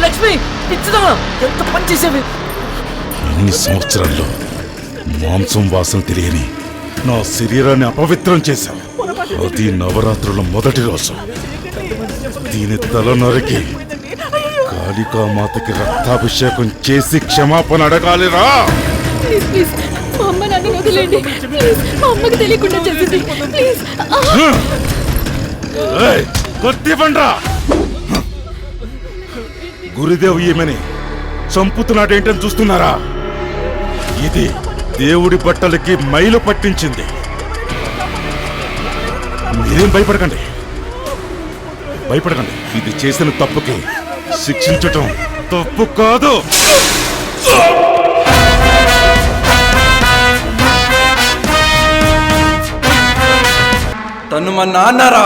లక్ష్మి ఇచ్చుదా ఎంత పని చేసేవి. అన్ని సంవత్సరాల్లో మాంసం వాసన తెలియని నా శరీరాన్ని అపవిత్రం చేశావు. అది నవరాత్రుల మొదటి రోజు. దీని తల నరికి కాళికామాతకి రక్తాభిషేకం చేసి క్షమాపణ అడగాలిరా. గురుదేవ్ ఈమెని చంపుతున్నాడేంటని చూస్తున్నారా? ఇది దేవుడి బట్టలకి మైలు పట్టించింది. మీరేం భయపడకండి. ఇది చేసిన తప్పుకి శిక్షించటం తప్పు కాదు. తను మా నాన్నరా.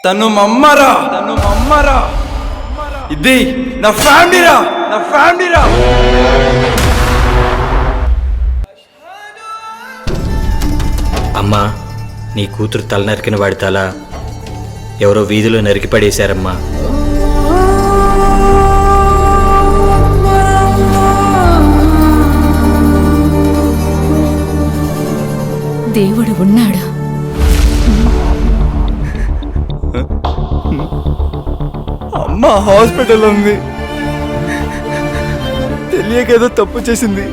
తను మమ్మరా. ఇది నా ఫ్యామిలీరా. అమ్మా, నీ కూతురు తల నరికిన వాడి తల ఎవరో వీధిలో నరికి పడేశారమ్మా. దేవుడు ఉన్నాడా? అమ్మ హాస్పిటల్ ఉంది. తెలియకేదో తప్పు చేసింది.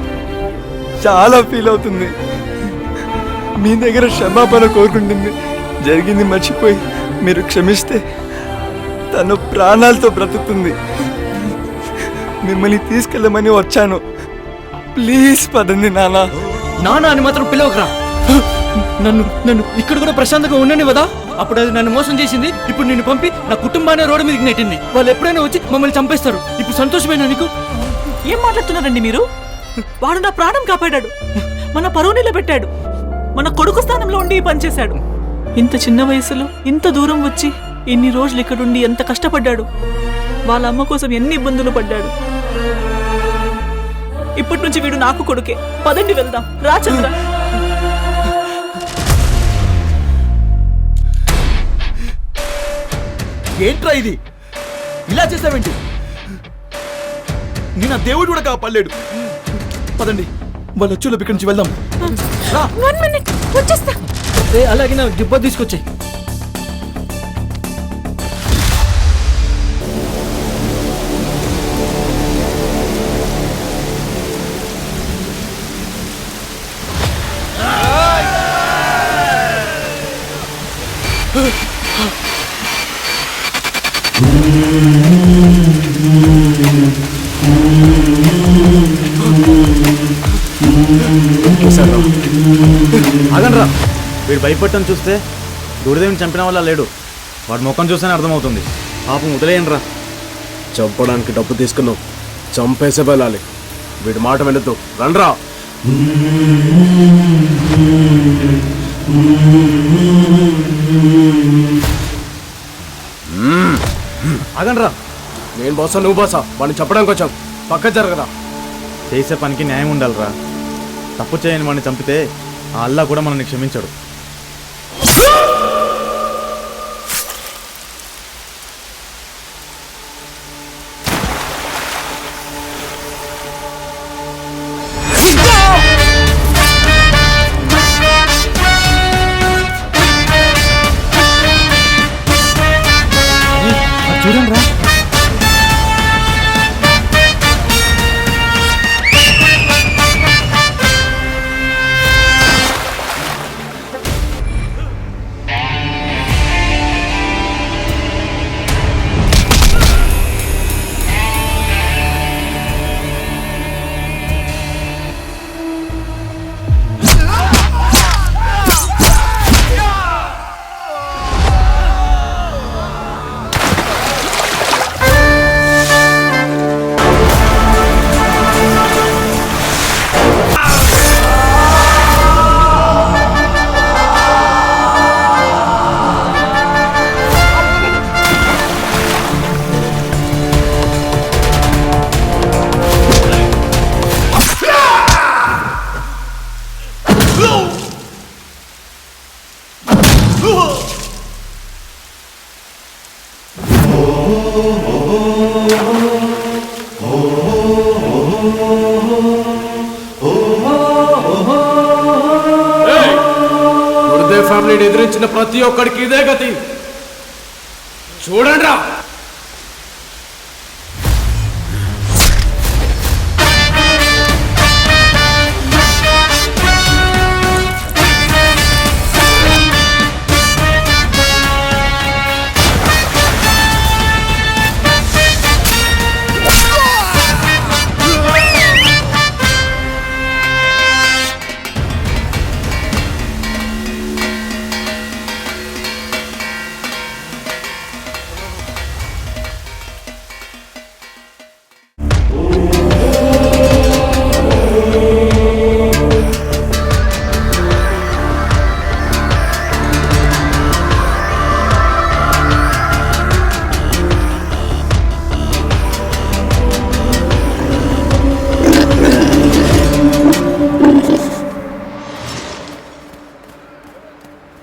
చాలా ఫీల్ అవుతుంది. మీ దగ్గర క్షమాపణ కోరుకుంటుంది. జరిగింది మర్చిపోయి మీరు క్షమిస్తే తను ప్రాణాలతో బ్రతుకుతుంది. మిమ్మల్ని తీసుకెళ్ళమని వచ్చాను. ప్లీజ్ పదండి నాన్న. నాన్న అని మాత్రం పిలవకరా. నన్ను ఇక్కడ కూడా ప్రశాంతంగా ఉండని కదా. అప్పుడు అది నన్ను మోసం చేసింది. ఇప్పుడు నిన్ను పంపి నా కుటుంబాన్ని రోడ్డు మీదకి నెట్టింది. వాళ్ళు ఎప్పుడైనా వచ్చి మమ్మల్ని చంపేస్తారు. ఇప్పుడు సంతోషమేనా నీకు? ఏం మాట్లాడుతున్నారండి మీరు? వాడు నా ప్రాణం కాపాడాడు, మన పరువు నిలబెట్టాడు, మన కొడుకు స్థానంలో ఉండి పనిచేశాడు. ఇంత చిన్న వయసులో ఇంత దూరం వచ్చి ఇన్ని రోజులు ఇక్కడుండి ఎంత కష్టపడ్డాడు. వాళ్ళ అమ్మ కోసం ఎన్ని ఇబ్బందులు పడ్డాడు. ఇప్పటి నుంచి వీడు నాకు కొడుకే. పదండి వెళ్దాం. రా చంద్ర. ఏంట్రా ఇది? ఇలా చేసావేంటి? నేను ఆ దేవుడు కూడా కాపాడలేడు. పదండి, వాళ్ళు వచ్చేలో ఇక్కడి నుంచి వెళ్దాం. వచ్చేస్తా. అలాగే నా దిబ్బ తీసుకొచ్చాయి. ఆగండ్రా. వీడు భయపడటం చూస్తే గురుదేవిని చంపిన వాళ్ళ లేడు. వాడి ముఖం చూస్తేనే అర్థమవుతుంది. పాపం వదిలేయండిరా. చంపడానికి డబ్బు తీసుకున్నావు, చంపేసే వెళ్ళాలి. వీడి మాట వినద్దు. రండ్రా. ఆగండ్రా. నేను బాసా, నువ్వు బాసా. వాడిని చెప్పడానికి వచ్చాం. పక్క జరగరా. చేసే పనికి న్యాయం ఉండాలిరా. తప్పు చేయని వాడిని చంపితే ఆ అల్లా కూడా మనల్ని క్షమించాడు. చూడండి రా. గురుదేవ్ ఫ్యామిలీని ఎదిరించిన ప్రతి ఒక్కడికి ఇదే గతి. చూడండి రా.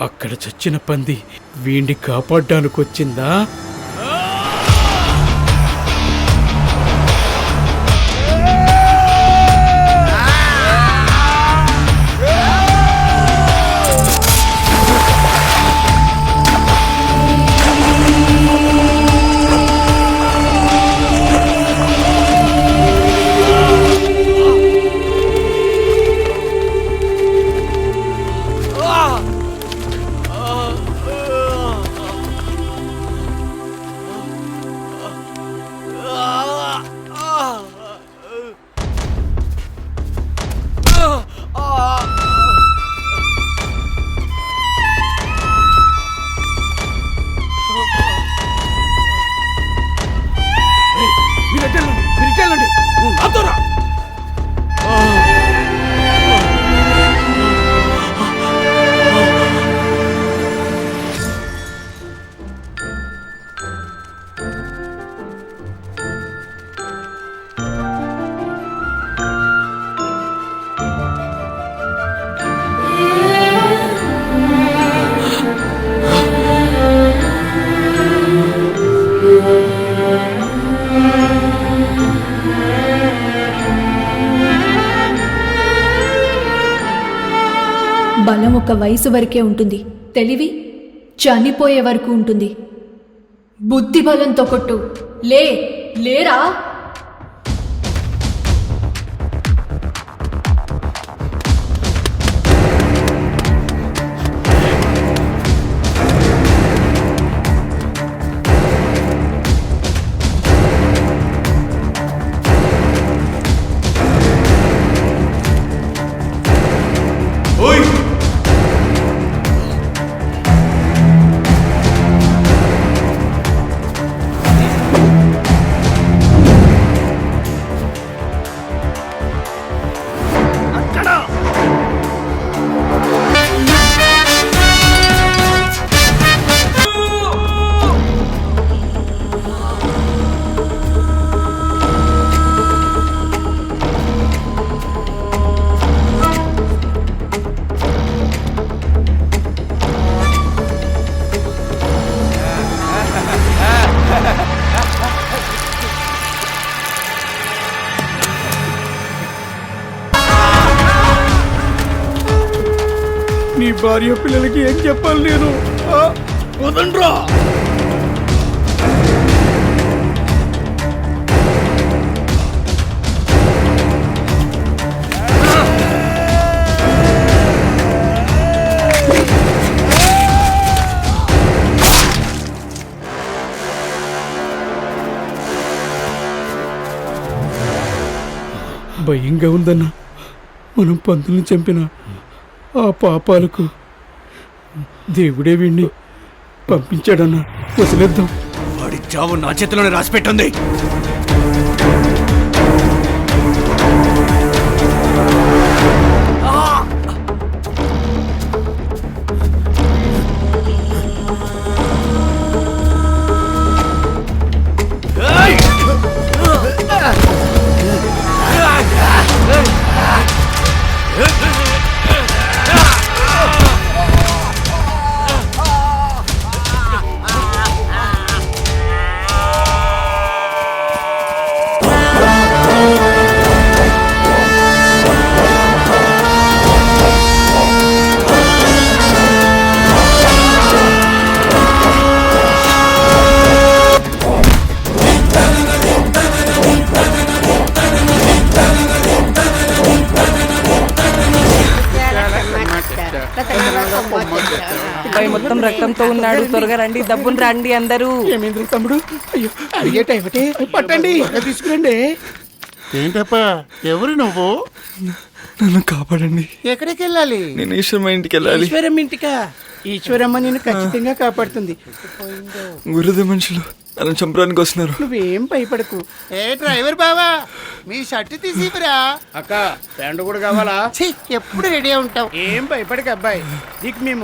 అక్కడ చచ్చిన పంది వీణ్ణి కాపాడ్డానికి వచ్చిందా? బలం ఒక వయసు వరకే ఉంటుంది, తెలివి చనిపోయే వరకు ఉంటుంది. బుద్ధి బలంతో కొట్టు. లేరా? నీ భార్య పిల్లలకి ఏం చెప్పాలి నేను? వదండ్రా. భయంగా ఉందన్నా. మనం పంతుల్ని చంపిన ఆ పాపాలకు దేవుడే వీణ్ణి పంపించాడన్నా. వదిలేద్దాం. వాడి చావు నా చేతిలోనే రాసిపెట్టుంది. అబ్బాయి మొత్తం రక్తంతో ఉన్నాడు. త్వరగా రండి, దబ్బుని రండి అందరూ. ఏమైంది తమ్ముడు? అయ్యో అడిగేట ఏమిటి? పట్టండి తీసుకురండి. ఏంటప్పా ఎవరు నువ్వు? నన్ను కాపాడండి. ఎక్కడికి వెళ్ళాలి? నేను ఈశ్వరమ్మ ఇంటికి వెళ్ళాలి. ఈశ్వరమ్మ ఇంటికా? ఈశ్వరమ్మ నేను ఖచ్చితంగా కాపాడుతుంది. గురుదే మనుషులు నన్ను చంపడానికి వస్తున్నారు. నువ్వేం భయపడకు. ఏ డ్రైవర్ బావా, మీ షర్ట్ తీసిరా. అక్క ప్యాంటు కూడా కావాలా? ఎప్పుడు రెడీ ఉంటావు. ఏం భయపడక అబ్బాయి, నీకు మేము